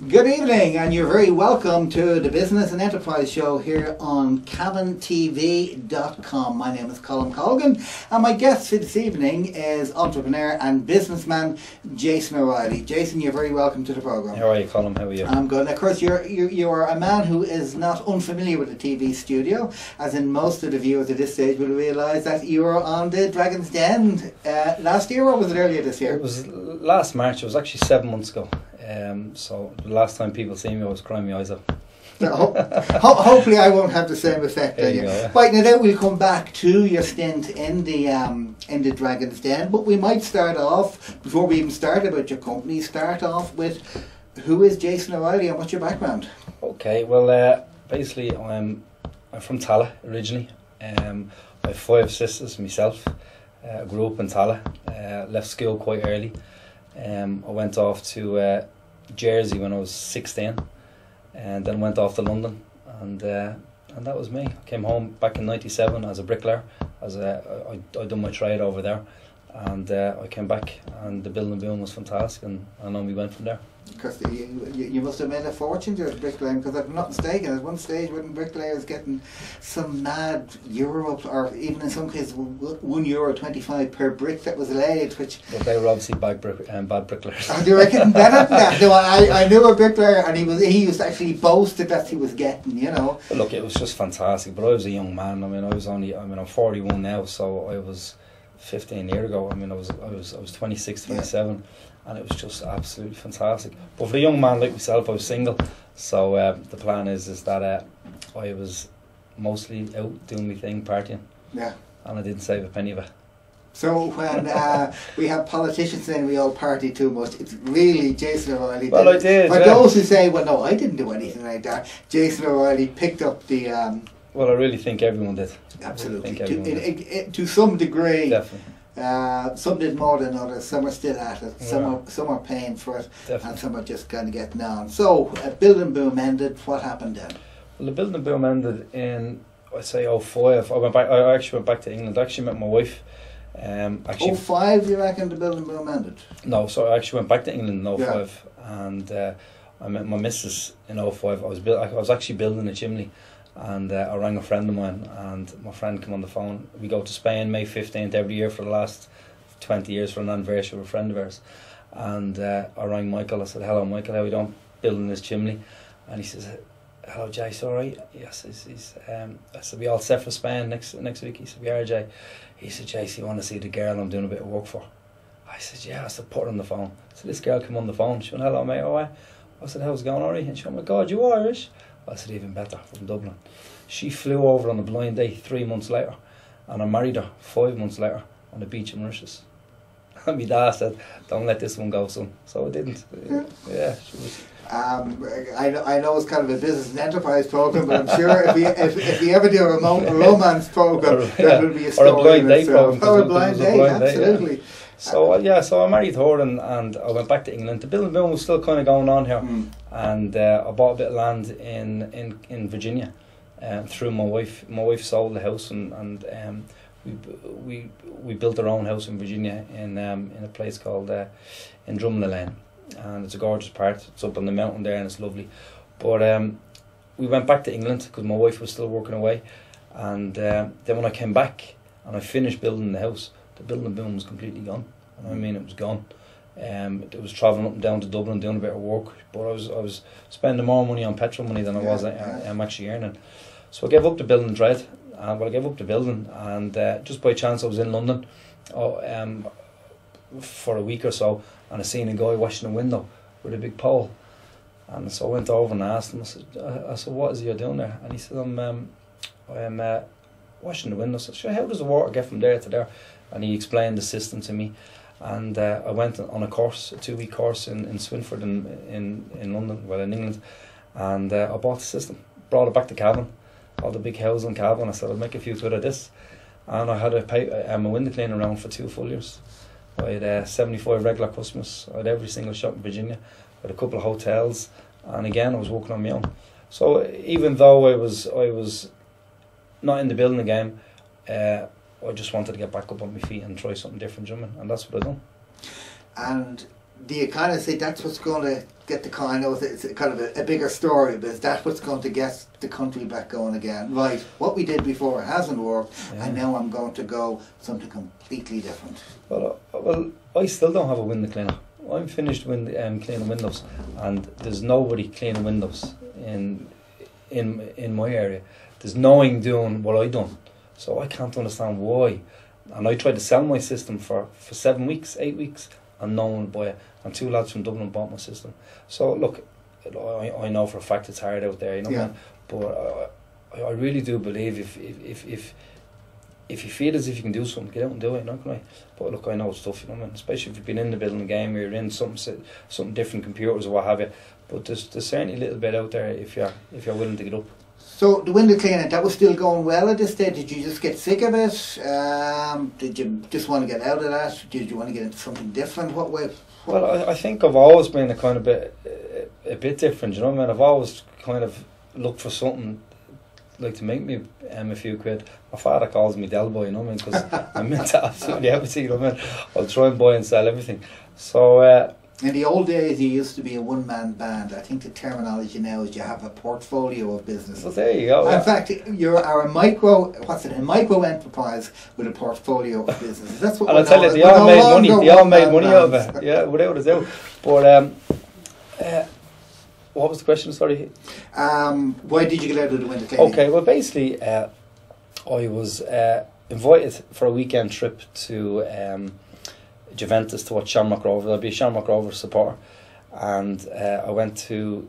Good evening, and you're very welcome to the Business and Enterprise Show here on CavanTV.com. My name is Colm Colgan, and my guest for this evening is entrepreneur and businessman Jason O'Reilly. Jason, you're very welcome to the programme. How are you, Colm? How are you? I'm good. And of course, you are a man who is not unfamiliar with the TV studio, as in most of the viewers at this stage will realise that you were on the Dragon's Den last year, or was it earlier this year? It was last March. It was actually 7 months ago. So the last time people see me, I was crying my eyes out. Hopefully I won't have the same effect on you. Yeah. Right, now then we'll come back to your stint in the Dragon's Den, but we might start off, before we even start about your company, start off with who is Jason O'Reilly and what's your background? Okay, well basically I'm from Tallaght originally. I have 5 sisters myself. I grew up in Tallaght, left school quite early. I went off to Jersey when I was 16, and then went off to London, and that was me. I came home back in '97 as a bricklayer. I done my trade over there, and I came back, and the building boom was fantastic, and on we went from there. Because you must have made a fortune doing bricklaying, because if I'm not mistaken, at one stage when bricklayers getting some mad euro, or even in some cases €1.25 per brick that was laid, which... But they were obviously bad bricklayers. Oh, do you reckon better than that? No, I knew a bricklayer, and he used to actually boast that he was getting, you know. But look, it was just fantastic, but I was a young man. I'm 41 now, so I was 15 years ago. I was 26, 27. Yeah. And it was just absolutely fantastic. But for a young man like myself, I was single, so the plan is that I was mostly out doing my thing, partying. Yeah. And I didn't save a penny of it. So when we have politicians saying we all party too much, it's really Jason O'Reilly. Well, I did. For those who say, well, no, I didn't do anything like that, Jason O'Reilly picked up the... well, I really think everyone did. Absolutely. To some degree. Definitely. Some did more than others. Some are still at it. Yeah. Some are paying for it. Definitely. And some are just kind of getting on. So, building boom ended. What happened then? Well, the building boom ended in, I'd say, 2005. I actually went back to England. I actually met my wife. 2005, you reckon the building boom ended? No, so I actually went back to England in 2005, and I met my missus in 2005. I was actually building a chimney. And I rang a friend of mine, and my friend came on the phone. We go to Spain May 15th every year for the last 20 years for an anniversary of a friend of ours. And I rang Michael. I said, "Hello, Michael, how are you doing? Building this chimney." And he says, "Hello, Jay, all right?" Yes. I said, "We all set for Spain next week?" He said, "We are, Jay." He said, "Jay, you want to see the girl I'm doing a bit of work for?" I said, "Yeah." I said, "Put her on the phone." So this girl came on the phone. She went, "Hello, mate, all right?" I said, "How's it going, all right?" And she went, "Oh my God, you Irish?" I said, "Even better, from Dublin." She flew over on a blind date 3 months later, and I married her 5 months later on the beach in Mauritius. And my dad said, "Don't let this one go, son." So I didn't. Yeah. She was. I know it's kind of a business and enterprise program, but I'm sure if we ever do a romance program, that will be a story. Or a blind date program. Or a blind date, absolutely. Yeah. So I married her, and I went back to England. The building boom was still kind of going on here, and I bought a bit of land in Virginia, through my wife. My wife sold the house, and we built our own house in Virginia in a place called in Drumna Lane, and it's a gorgeous part. It's up on the mountain there, and it's lovely. But we went back to England because my wife was still working away, and then when I came back and I finished building the house, the building boom was completely gone. I mean, it was gone. It was travelling up and down to Dublin doing a bit of work, but I was spending more money on petrol money than I was I'm actually earning. So I gave up the building trade. I gave up the building, and just by chance I was in London for a week or so, and I seen a guy washing a window with a big pole, and so I went over and asked him. I said, "What is he doing there?" And he said, I'm washing the window." I said, "Sure, how does the water get from there to there?" And he explained the system to me, and I went on a course, a 2-week course in Swinford in London, well in England, and I bought the system, brought it back to Cavan, all the big houses in Cavan. I said, "I'll make a few quid of this," and I had a window cleaner around for 2 full years. I had 75 regular customers. I had every single shop in Virginia. I had a couple of hotels, and again I was working on my own. So even though I was not in the building game, I just wanted to get back up on my feet and try something different, and that's what I done. And do you kind of say that's what's going to get the car? I know it's kind of a bigger story, but is that what's going to get the country back going again? Right, what we did before hasn't worked, and now I'm going to go something completely different. Well, I still don't have a window cleaner. I'm finished cleaning windows, and there's nobody cleaning windows in my area. There's no one doing what I done, so I can't understand why. And I tried to sell my system for 7 weeks, 8 weeks, and no one would buy it. And 2 lads from Dublin bought my system. So look, I know for a fact it's hard out there, you know. Yeah. But I really do believe if you feel as if you can do something, get out and do it. Not gonna. But look, I know it's tough, you know, man. Especially if you've been in the building game, or you're in something different, computers or what have you. But there's certainly a little bit out there if you're willing to get up. So the window cleaning, that was still going well at this stage. Did you just get sick of it? Did you just want to get out of that? Did you want to get into something different? What way? Well, I think I've always been a bit different. You know what I mean? I've always kind of looked for something like to make me a few quid. My father calls me Del Boy, you know what I mean? Because I'm into absolutely everything. You know what I mean? I'll try and buy and sell everything. So. In the old days, you used to be a one-man band. I think the terminology now is you have a portfolio of businesses. Well, there you go. In fact, you are a micro enterprise with a portfolio of businesses. That's what. And I'll tell you, they all made money. They all made money out of it. Yeah, without a doubt. But what was the question? Sorry. Why did you get out of the window cleaning? Okay, well, basically, I was invited for a weekend trip to. Juventus to watch Shamrock Rovers. I'd be a Shamrock Rovers supporter, and I went to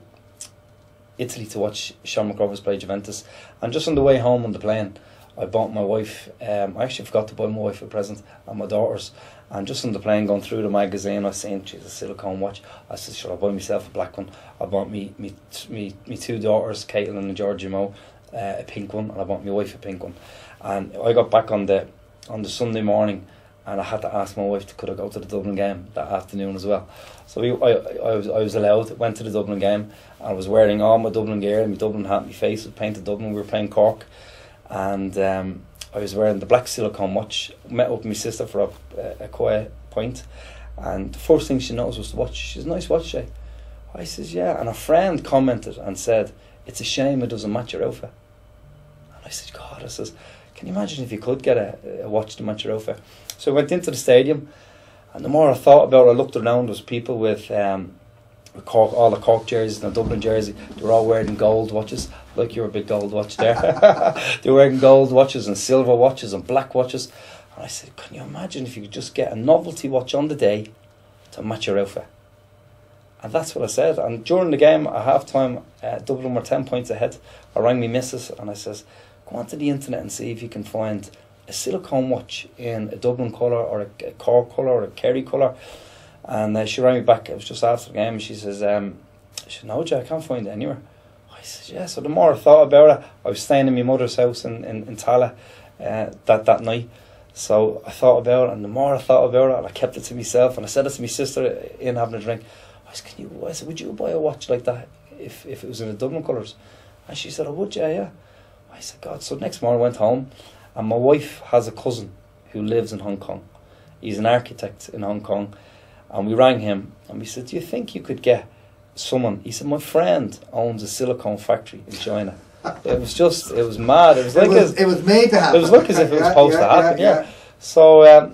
Italy to watch Shamrock Rovers play Juventus. And just on the way home on the plane, I bought my wife. I actually forgot to buy my wife a present and my daughters. And just on the plane, going through the magazine, I seen a silicone watch. I said, "Should I buy myself a black one?" I bought me 2 daughters, Caitlin and Georgie Mo, a pink one, and I bought my wife a pink one. And I got back on the Sunday morning. And I had to ask my wife, could I go to the Dublin game that afternoon as well? So I was allowed, went to the Dublin game, and I was wearing all my Dublin gear, my Dublin hat, my face was painted Dublin. We were playing Cork, and I was wearing the black silicone watch. Met up with my sister for a quiet pint, and the first thing she noticed was the watch. She says, "Nice watch, Shay." I says, "Yeah," and a friend commented and said, "It's a shame it doesn't match your outfit." And I said, "God," I says, "Can you imagine if you could get a watch to match your outfit?" So I went into the stadium, and the more I thought about it, I looked around, there was people with Cork, all the Cork jerseys and the Dublin jersey. They were all wearing gold watches, like you're a big gold watch there. They were wearing gold watches and silver watches and black watches. And I said, can you imagine if you could just get a novelty watch on the day to match your outfit? And that's what I said. And during the game, at half-time, Dublin were 10 points ahead. I rang me missus and I says, go onto the internet and see if you can find a silicone watch in a Dublin colour or a Cork colour or a Kerry colour. And she rang me back, it was just after the game, and she says, "No, Jay, I can't find it anywhere." I said, "Yeah." So the more I thought about it, I was staying in my mother's house in Tala that night. So I thought about it, and the more I thought about it, and I kept it to myself, and I said it to my sister in having a drink. I said, "Would you buy a watch like that if it was in the Dublin colours?" And she said, "I would, yeah." I said, "God." So next morning I went home, and my wife has a cousin who lives in Hong Kong. He's an architect in Hong Kong. And we rang him and we said, "Do you think you could get someone?" He said, "My friend owns a silicone factory in China." It was mad. It was like it was made to happen. It was like as if it was supposed to happen. Yeah. So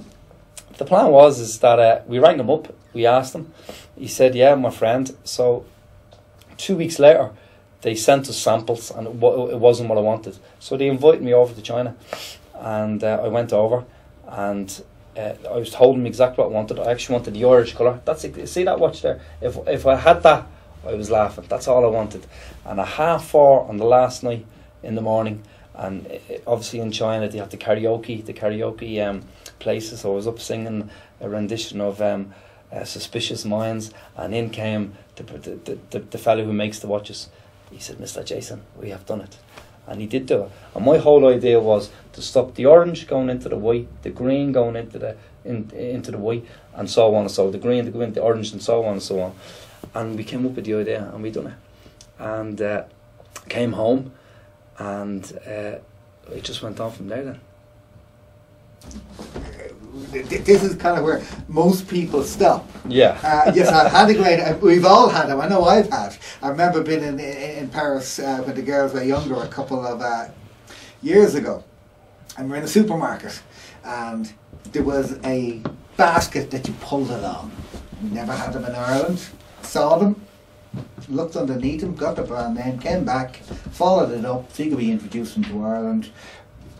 the plan was that we rang him up. We asked him. He said, "Yeah, my friend." So 2 weeks later, they sent us samples, and it wasn't what I wanted. So they invited me over to China, and I went over, and I was told him exactly what I wanted. I actually wanted the Irish colour. That's it. See that watch there? If I had that, I was laughing. That's all I wanted. And at 4:30 on the last night in the morning, and obviously in China they have the karaoke places. So I was up singing a rendition of Suspicious Minds, and in came the fellow who makes the watches. He said, "Mr. Jason, we have done it." And he did do it. And my whole idea was to stop the orange going into the white, the green going into the white, and so on and so on. The green to go into the orange, and so on and so on. And we came up with the idea, and we done it. And came home, and it just went on from there then. this is kind of where most people stop. Yeah. Yes, I've had a great. We've all had them. I know I've had. I remember being in Paris when the girls were younger, a couple of years ago, and we're in a supermarket, and there was a basket that you pulled along. We never had them in Ireland. Saw them, looked underneath them, got the brand name, came back, followed it up, so you could be introduced them to Ireland.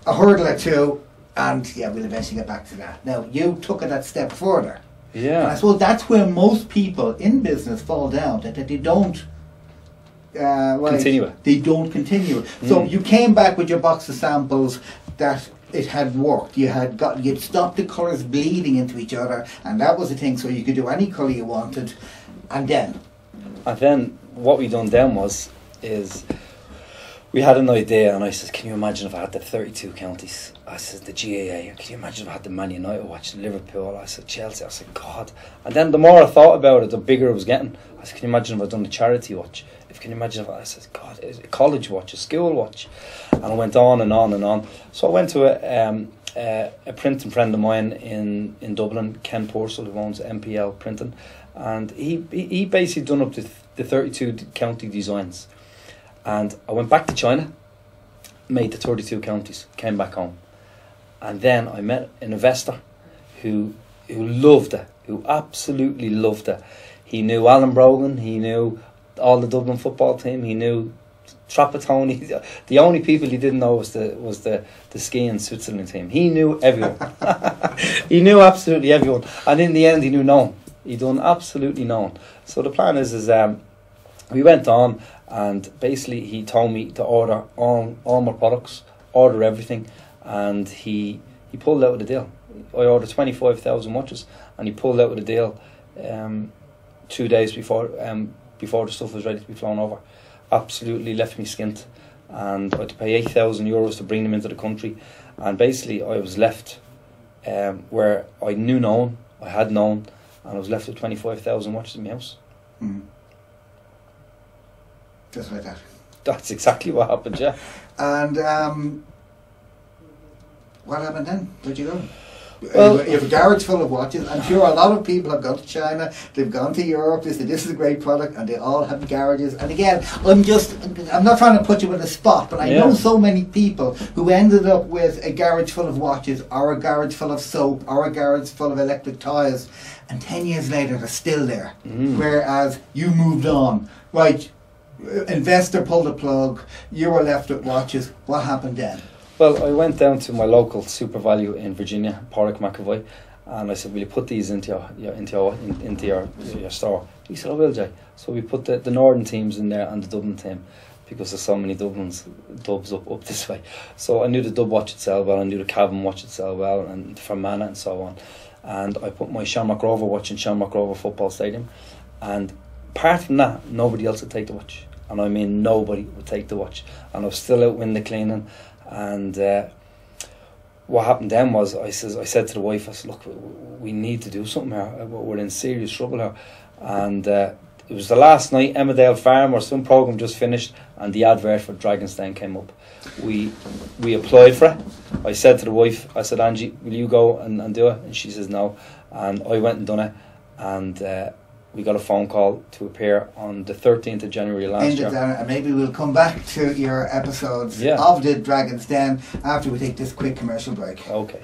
A hurdle or two, and yeah, we'll eventually get back to that. Now, you took it that step further. Yeah. And I suppose that's where most people in business fall down, that they don't continue it. They don't continue it. So you came back with your box of samples that it had worked. You'd stopped the colours bleeding into each other, and that was the thing, so you could do any colour you wanted. And then what we done then is we had an idea, and I said, can you imagine if I had the 32 counties? I said, the GAA. Can you imagine if I had the Man United watch, Liverpool? I said, Chelsea. I said, God. And then the more I thought about it, the bigger it was getting. I said, can you imagine if I'd done the charity watch? Can you imagine if I said, God, a college watch, a school watch? And I went on and on and on. So I went to a printing friend of mine in Dublin, Ken Purcell, who owns MPL Printing, and he basically done up the 32 county designs. And I went back to China, made the 32 counties, came back home. And then I met an investor who loved it, who absolutely loved it. He knew Alan Brogan, he knew all the Dublin football team, he knew Trapattoni. The only people he didn't know was the skiing Switzerland team. He knew everyone. He knew absolutely everyone. And in the end he knew no one. He done absolutely no one. So the plan is we went on, and basically he told me to order all my products, order everything, and he pulled out with a deal. I ordered 25,000 watches, and he pulled out with a deal 2 days before the stuff was ready to be flown over. Absolutely left me skint, and I had to pay 8,000 euros to bring them into the country, and basically I was left where I knew no one, I had known, and I was left with 25,000 watches in my house. Just like that. That's exactly what happened, yeah. And what happened then? Where'd you go? Well, you have a garage full of watches. I'm sure a lot of people have gone to China, they've gone to Europe, they say this is a great product, and they all have garages. And again, I'm not trying to put you in a spot, but I know so many people who ended up with a garage full of watches, or a garage full of soap, or a garage full of electric toys, and 10 years later they're still there. Whereas you moved on. Right, investor pulled the plug, you were left with watches. What happened then? Well, I went down to my local Super Value in Virginia, Porrick McAvoy, and I said, will you put these into your store? He said, I will, Jay. So we put the Northern teams in there and the Dublin team, because there's so many Dubs up this way. So I knew the Dub watch would sell well, I knew the Cavan watch would sell well, and the Fermanagh and so on. And I put my Shamrock Rover watch in Shamrock Rover Football Stadium, and apart from that, nobody else would take the watch. And I mean nobody would take the watch. And I was still out window cleaning. And what happened then was I said to the wife, I said, look, we need to do something here. We're in serious trouble here. And it was the last night, Emmerdale Farm or some programme just finished, and the advert for Dragon's Den came up. We applied for it. I said to the wife, I said, Angie, will you go and do it? And she says no. And I went and done it, and we got a phone call to appear on the 13th of January last year. And maybe we'll come back to your episodes of the Dragon's Den after we take this quick commercial break. Okay.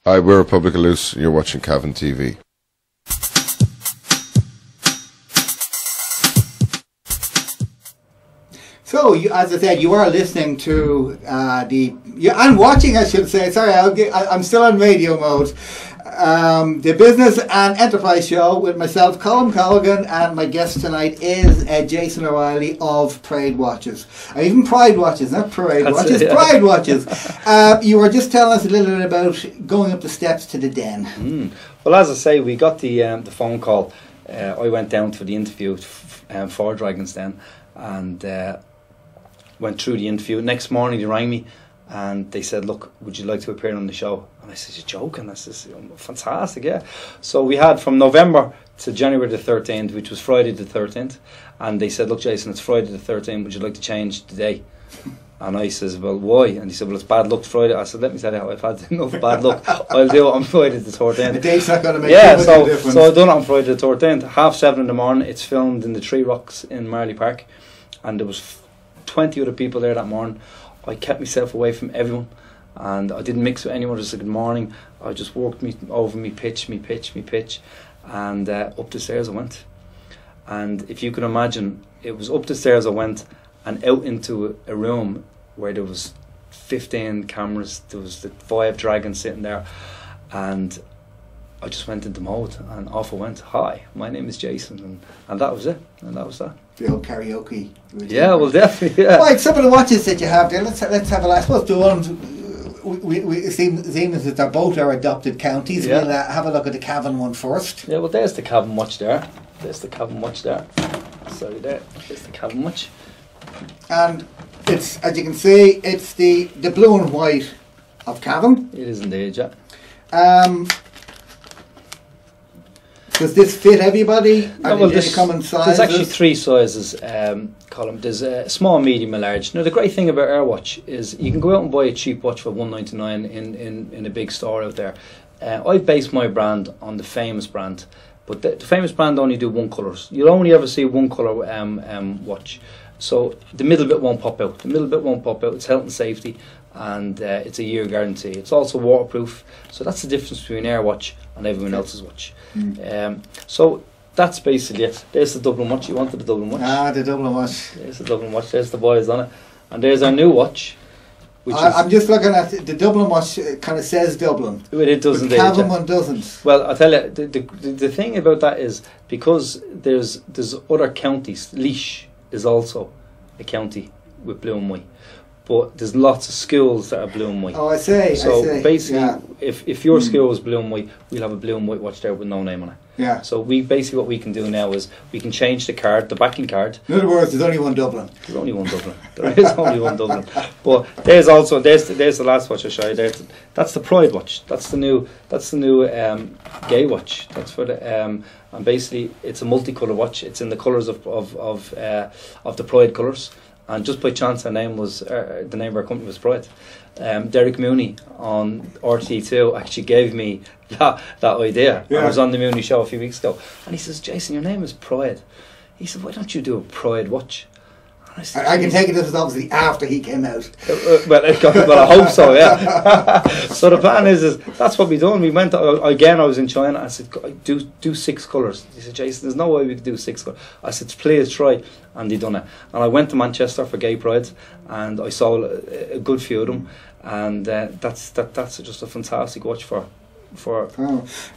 Hi, we're Republic of Loose, and you're watching Cavan TV. So, as I said, you are listening to and watching, I should say. Sorry, I'm still on radio mode. The Business and Enterprise Show with myself, Colm Colgan, and my guest tonight is Jason O'Reilly of Pride Watches. Even Pride Watches, not Parade Watches, Pride Watches. You were just telling us a little bit about going up the steps to the den. Well, as I say, we got the phone call. I went down for the interview for Dragon's Den, and went through the interview. Next morning they rang me and they said, look, would you like to appear on the show? And I said, you're joking? I said, fantastic, yeah. So we had from November to January the 13th, which was Friday the 13th, and they said, look, Jason, it's Friday the 13th, would you like to change the day? And I says, well, why? And he said, well, it's bad luck Friday. I said, let me tell you, I've had enough bad luck. I'll do it on Friday the 13th. The date's not going to make too much of a difference. So I've done it on Friday the 13th, 7:30 in the morning. It's filmed in the Three Rocks in Marley Park, and there was 20 other people there that morning. I kept myself away from everyone, and I didn't mix with anyone. Just said good morning. I just walked over me pitch, and up the stairs I went. And if you can imagine, it was up the stairs I went and out into a room where there was 15 cameras. There was the 5 dragons sitting there, and I just went into mode and off I went. Hi, my name is Jason, and that was it. And that was that. The old karaoke. Yeah, well, definitely. Yeah. Right, some of the watches that you have there. Let's have a last. I suppose the ones we seem as if they're both our adopted counties. Yeah. We'll have a look at the Cavan one first. Yeah, well, there's the Cavan watch there. There's the Cavan watch there. Sorry, there's the Cavan watch. And it's, as you can see, it's the blue and white of Cavan. It is indeed, yeah. Does this fit everybody? No, well, there's common sizes? There's actually 3 sizes, Colm. There's a small, medium and large. Now the great thing about our watch is you can go out and buy a cheap watch for $1.99 in a big store out there. I base my brand on the Famous brand, but the Famous brand only do one colours. You'll only ever see one colour watch. So the middle bit won't pop out. It's health and safety, and it's a year guarantee. It's also waterproof. So that's the difference between our watch and everyone else's watch. So that's basically it. There's the Dublin watch. You wanted the Dublin watch? The Dublin watch. There's the Dublin watch. There's the boys on it, and there's our new watch. I'm just looking at the Dublin watch. It kind of says Dublin. It doesn't. The Cavan one doesn't. Well, I tell you, the thing about that is because there's other counties. Laois is also a county with blue and white, but there's lots of schools that are blue and white. Oh, I see. So basically, if your school is blue and white, we'll have a blue and white watch there with no name on it. Yeah. So what we can do now is we can change the card, the backing card. In other words, there's only one Dublin. There's only one Dublin. There is only one Dublin. But there's the last watch I show you. That's the Pride watch. That's the new GAA watch. That's for the and basically it's a multicolour watch. It's in the colours of the Pride colours. And just by chance, the name of our company was Pride. Derek Mooney on RT2 actually gave me that idea. Yeah. I was on the Mooney show a few weeks ago, and he says, Jason, your name is Pride. He said, why don't you do a Pride watch? I can take it this is obviously after he came out. Well, I hope so, yeah. So the plan is that's what we done. We went, again, I was in China. I said, do 6 colours. He said, Jason, there's no way we could do 6 colours. I said, please try. And they done it. And I went to Manchester for Gay Pride, and I saw a good few of them. And that's just a fantastic watch for.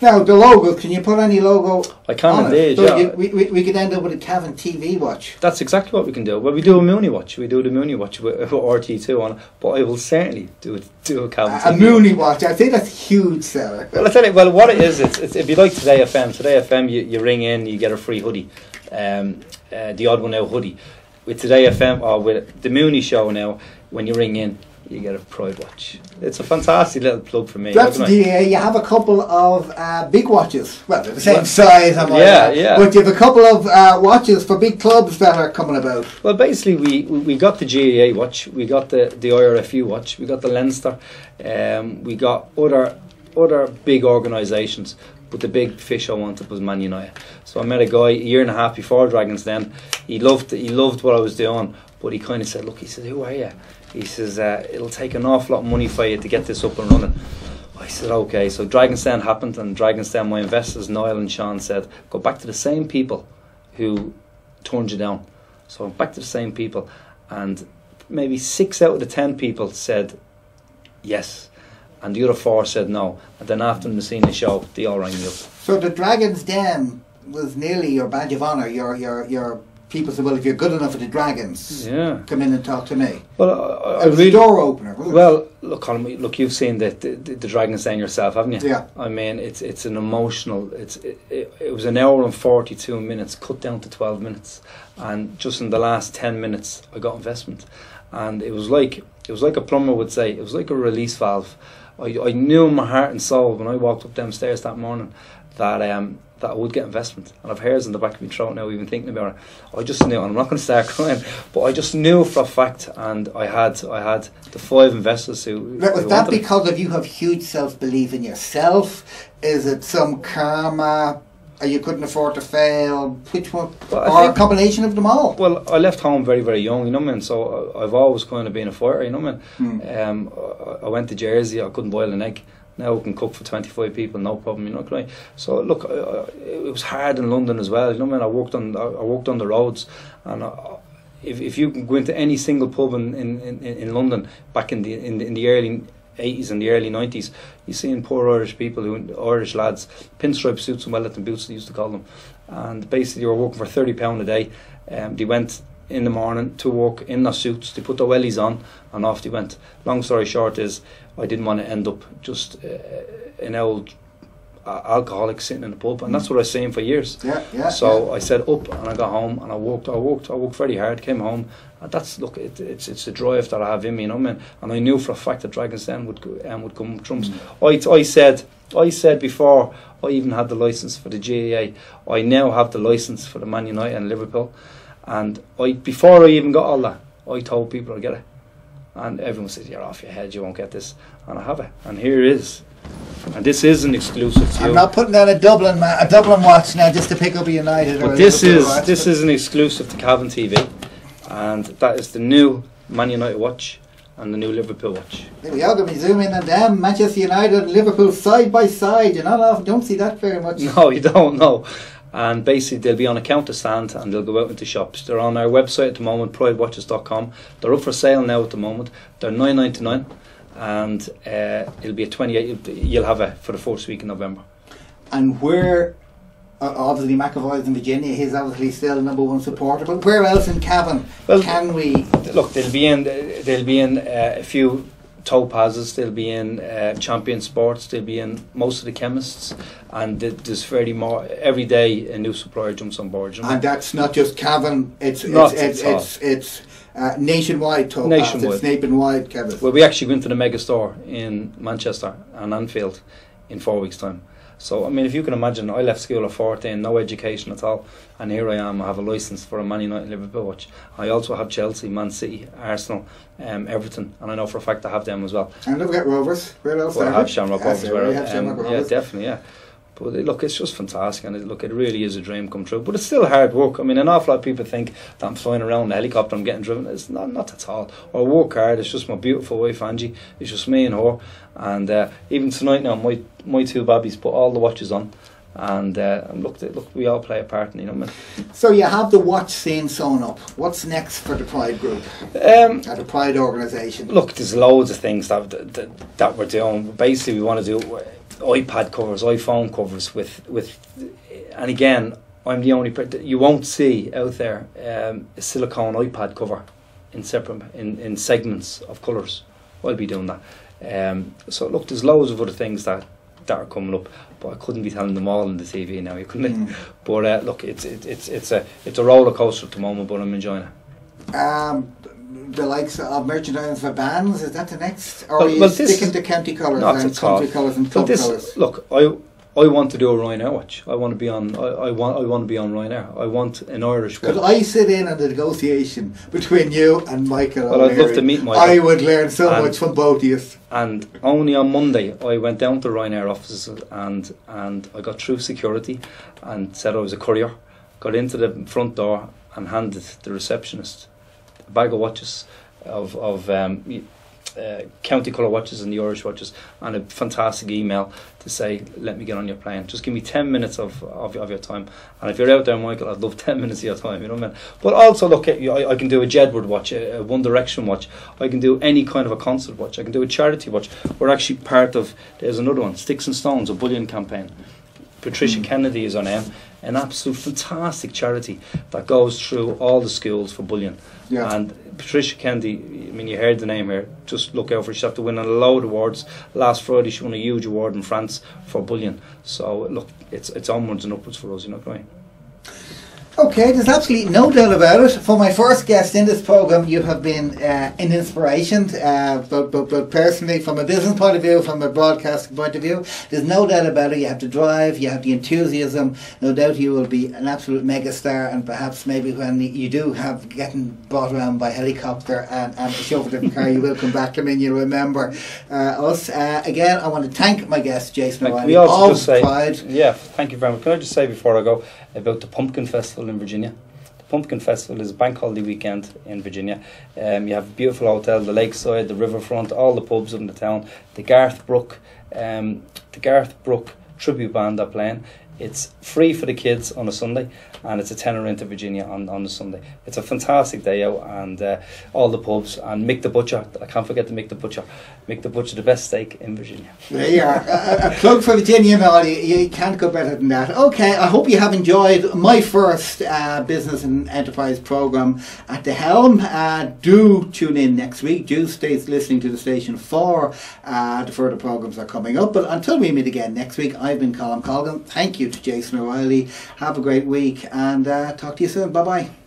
Now the logo, can you put any logo? I can on indeed. So yeah. We could end up with a Cavan TV watch. That's exactly what we can do. Well, we do a Mooney watch. We do the Mooney watch with RT2 on it. But I will certainly do a Cavan TV. A Mooney watch. I think that's a huge seller. Well, I tell you. Well, what it is, it's if you like Today FM, you ring in, you get a free hoodie, the odd one out hoodie. With Today FM or with the Mooney show now, when you ring in, you get a Pride watch. It's a fantastic little plug for me. That's you have a couple of big watches. Well, they're the same size. Yeah. But you have a couple of watches for big clubs that are coming about. Well, basically, we got the GAA watch, we got the IRFU watch, we got the Leinster, we got other big organisations. But the big fish I wanted was Man United. So I met a guy a year and a half before Dragon's Den. He loved what I was doing, but he kind of said, look, he said, who are you? He says, it'll take an awful lot of money for you to get this up and running. I said, okay. So Dragon's Den happened, and Dragon's Den, my investors, Niall and Sean, said, go back to the same people who turned you down. So back to the same people. and maybe 6 out of the 10 people said yes, and the other 4 said no. And then after they'd seen the show, they all rang me up. So the Dragon's Den was nearly your badge of honour. Your people said, well, if you're good enough for the Dragons, come in and talk to me. Well, it was a door opener, wasn't it? Well, look, Colm, look, you've seen the Dragon's Den yourself, haven't you? Yeah. I mean, it's an emotional. It was an hour and 42 minutes, cut down to 12 minutes, and just in the last 10 minutes, I got investment, and it was like a plumber would say, it was like a release valve. I knew in my heart and soul when I walked up them stairs that morning that I would get investment, and I've hairs in the back of my throat now even thinking about it. I just knew, and I'm not going to start crying, but I just knew for a fact, and I had the 5 investors who was that because of you have huge self-belief in yourself? Is it some karma? Or you couldn't afford to fail? Which one? Well, or a combination of them all? Well, I left home very, very young, you know what I mean? So I've always kind of been a fighter, you know what I mean? I went to Jersey, I couldn't boil an egg. Now I can cook for 25 people, no problem, you know what I mean? So look, it was hard in London as well, you know what I mean? I worked on the roads, and if you can go into any single pub in London back in the early 80s and the early 90s, you seen poor Irish people, Irish lads, pinstripe suits and Wellington boots, they used to call them, and basically they were working for £30 a day. They went in the morning to work in their suits, they put their wellies on and off they went. Long story short is, I didn't want to end up just an old alcoholic sitting in the pub, and that's what I was saying for years. So I said up, and I got home, and I worked very hard, came home, and that's, look, it's a drive that I have in me, you know what I mean? And I knew for a fact that Dragon's Den would come trumps. I said before I even had the licence for the GAA, I now have the licence for the Man United and Liverpool, and before I even got all that, I told people I'd get it, and everyone said, you're off your head, you won't get this, and I have it, and here it is. And this is an exclusive to you. I'm not putting on a Dublin watch now just to pick up a United. But this is an exclusive to Cavan TV, and that is the new Man United watch and the new Liverpool watch. There we are. Going to zoom in on them. Manchester United and Liverpool side by side. Don't see that very much. No, you don't know. And basically they'll be on a counter stand and they'll go out into shops. They're on our website at the moment, pridewatches.com. They're up for sale now at the moment. They're $9.99. And it'll be a 28. You'll have it for the first week in November. And where, obviously McAvoy's in Virginia, he's obviously still #1 supporter. But where else in Cavan can we look? They'll be in a few Topazes. They'll be in Champion Sports. They'll be in most of the chemists, and there's fairly more every day. A new supplier jumps on board. You know? And that's not just Cavan. It's nationwide Topaz. It's nationwide, Kevin. Well, we actually went to the mega store in Manchester and Anfield in 4 weeks' time. So, I mean, if you can imagine, I left school at 14, no education at all, and here I am, I have a licence for a Man United Liverpool watch. I also have Chelsea, Man City, Arsenal, Everton, and I know for a fact I have them as well. And don't forget Rovers. Where else? Well, I have Shamrock Rovers. Yeah, definitely, yeah. But look, it's just fantastic, and it really is a dream come true. But it's still hard work. I mean, an awful lot of people think that I'm flying around in a helicopter, I'm getting driven. It's not at all. I work hard. It's just my beautiful wife Angie. It's just me and her. And even tonight now, my 2 babbies put all the watches on, and look, we all play a part in it, you know what I mean? So you have the watch scene sewn up. What's next for the Pride Group? At the Pride organisation? Look, there's loads of things that we're doing. Basically, we want to do iPad covers, iPhone covers with, and again, I'm the only you won't see out there a silicone iPad cover in segments of colours. I'll be doing that. So look, there's loads of other things that are coming up, but I couldn't be telling them all on the TV now. You couldn't. But look, it's a roller coaster at the moment, but I'm enjoying it. The likes of merchandise for bands, is that the next? Or are you sticking to county colours and country colours and club colours? Look, I want to do a Ryanair watch. I want to be on. I want to be on Ryanair. I want an Irish. Could I sit in on the negotiation between you and Michael? Well, I'd love to meet Michael. I would learn so much from both of you. And only on Monday I went down to Ryanair offices and I got through security and said I was a courier. Got into the front door and handed the receptionist a bag of watches of County Colours Watches and the Irish Watches, and a fantastic email to say, let me get on your plane. Just give me 10 minutes of your time. And if you're out there, Michael, I'd love 10 minutes of your time, you know what I mean? But also, look, I can do a Jedward watch, a One Direction watch. I can do any kind of a concert watch. I can do a charity watch. We're actually part of, there's another one, Sticks and Stones, a bullion campaign. Patricia Kennedy is on an absolute fantastic charity that goes through all the schools for bullion. Yeah. And Patricia Kennedy, I mean, you heard the name here, just look out for her. She's after winning a load of awards. Last Friday she won a huge award in France for bullion. So look, it's onwards and upwards for us, you know what I mean? Okay, there's absolutely no doubt about it. For my first guest in this programme, you have been an inspiration, but personally, from a business point of view, from a broadcasting point of view, there's no doubt about it. You have the drive, you have the enthusiasm. No doubt you will be an absolute megastar, and perhaps maybe when you do have getting brought around by helicopter and a chauffeur-driven car, you will come back to me and you'll remember us. Again, I want to thank my guest, Jason O'Reilly. We also just say, yeah, thank you very much. Can I just say before I go about the Pumpkin Festival in Virginia? The Pumpkin Festival is a bank holiday weekend in Virginia. You have a beautiful hotel, the lakeside, the riverfront, all the pubs in the town. The Garth Brooke tribute band are playing. It's free for the kids on a Sunday, and it's a tenner into Virginia on the Sunday. It's a fantastic day out, and all the pubs, and Mick the Butcher. I can't forget to Mick the Butcher. Mick the Butcher, the best steak in Virginia. There you are. A plug for Virginia and all. You can't go better than that. Okay, I hope you have enjoyed my first business and enterprise programme at the helm. Do tune in next week. Do stay listening to the station for the further programmes that are coming up. But until we meet again next week, I've been Colm Colgan. Thank you to Jason O'Reilly. Have a great week, and talk to you soon. Bye bye.